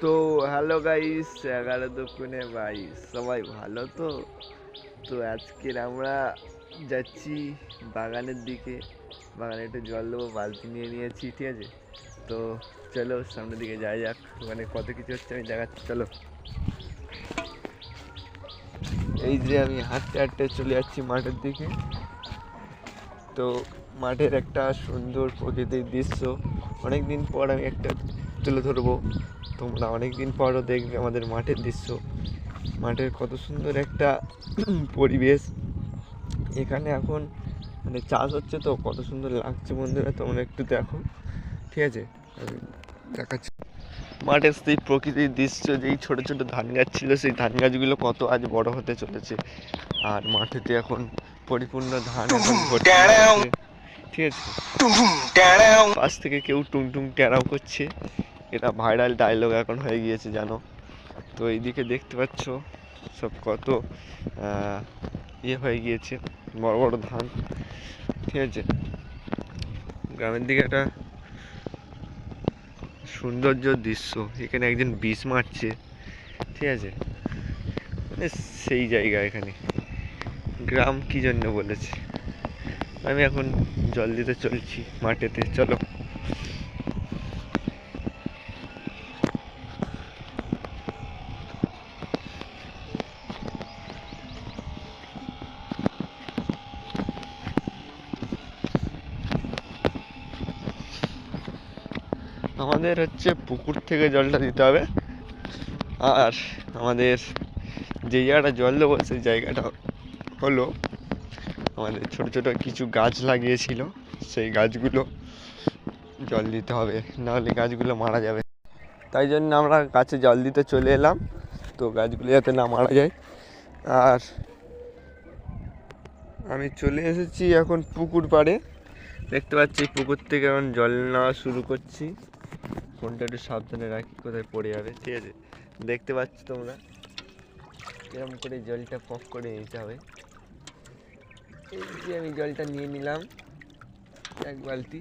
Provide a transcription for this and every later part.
তো hello guys, 11 দুপুরে 22 সবাই ভালো তো। তো আজকের আমরা যাচ্ছি বাগানের দিকে। বাগানে একটু জল দেবো, বালতি নিয়ে নিয়েছি, ঠিক আছে। তো চলো সামনের দিকে যাই যাক, ওখানে কত কিছু হচ্ছে আমি দেখাচ্ছি, চলো। এই যে আমি হাঁটতে হাঁটতে চলে যাচ্ছি মাঠের দিকে। তো মাঠের একটা সুন্দর প্রকৃতির দৃশ্য অনেক দিন পর আমি একটা তুলে ধরবো। তোমরা অনেক দিন পরও দেখবে আমাদের মাঠের দৃশ্য। মাঠের কত সুন্দর একটা পরিবেশ এখানে এখন, মানে চাষ হচ্ছে তো কত সুন্দর লাগছে বন্ধুরা, তোমরা একটু দেখো, ঠিক আছে। আমি দেখাচ্ছি মাঠের সেই প্রকৃতির দৃশ্য, যেই ছোট ছোট ধান গাছ ছিল সেই ধান গাছগুলো কত আজ বড় হতে চলেছে। আর মাঠেতে এখন পরিপূর্ণ ধান এখন ভর্তি হয়েছে, ঠিক আছে। পাশ থেকে কেউ টুংটুং ট্যারাও করছে, এটা ভাইরাল ডায়লগ এখন হয়ে গিয়েছে জানো। তো এইদিকে দেখতে পাচ্ছ সব কত ইয়ে হয়ে গিয়েছে, বড় বড় ধান, ঠিক আছে। গ্রামের দিকে একটা সৌন্দর্য দৃশ্য, এখানে একজন বিষ মারছে, ঠিক আছে। মানে সেই জায়গা এখানে, গ্রাম কি জন্য বলেছে। আমি এখন জল দিতে চলছি মাঠেতে, চলো। আমাদের হচ্ছে পুকুর থেকে জলটা দিতে হবে, আর আমাদের যে জায়গাটা জল দেবো সেই জায়গাটা হলো আমাদের ছোট ছোট কিছু গাছ লাগিয়েছিল, সেই গাছগুলো জল দিতে হবে, নাহলে গাছগুলো মারা যাবে। তাই জন্য আমরা গাছে জল দিতে চলে এলাম, তো গাছগুলো যাতে না মারা যায়। আর আমি চলে এসেছি এখন পুকুর পাড়ে, দেখতে পাচ্ছি পুকুর থেকে এখন জল নেওয়া শুরু করছি। ফোনটা একটু সাবধানে রাখি, কোথায় পড়ে যাবে, ঠিক আছে। দেখতে পাচ্ছ তোমরা এরকম করে জলটা পক করে নিতে হবে। এই যে আমি জলটা নিয়ে নিলাম এক বালতি।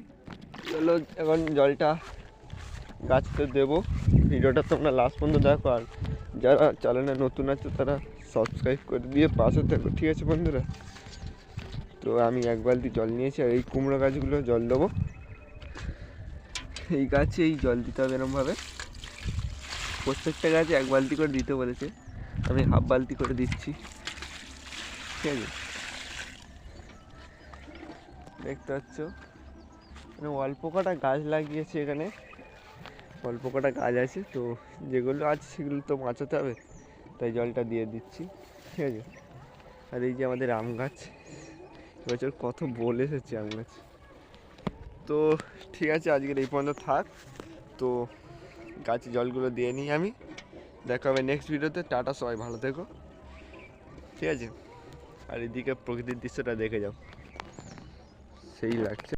চলো এখন জলটা গাছতে দেবো। ভিডিওটা তোমরা লাস্ট পর্যন্ত দেখো, আর যারা চ্যানেলে নতুন আছে তারা সাবস্ক্রাইব করে দিয়ে পাশে থাকো, ঠিক আছে বন্ধুরা। তো আমি এক বালতি জল নিয়েছি, আর এই কুমড়ো গাছগুলো জল দেবো। এই গাছে এই জল দিতে হবে এরমভাবে, প্রত্যেকটা গাছে এক বালতি করে দিতে বলেছে, আমি হাফ বালতি করে দিচ্ছি, ঠিক আছে। দেখতে পাচ্ছ মানে অল্প কটা গাছ লাগিয়েছে এখানে, অল্প কটা গাছ আছে, তো যেগুলো আছে সেগুলো তো বাঁচাতে হবে, তাই জলটা দিয়ে দিচ্ছি, ঠিক আছে। আর এই যে আমাদের আম গাছ, এবছর কত বল এসেছে আম গাছ। তো ঠিক আছে, আজকের এই পর্যন্ত থাক। তো গাছে জলগুলো দিয়ে নিই আমি, দেখা হবে নেক্সট ভিডিওতে। টাটা, সবাই ভালো থেকো, ঠিক আছে। আর এদিকে প্রকৃতির দৃশ্যটা দেখে যাও, সেই লাগছে।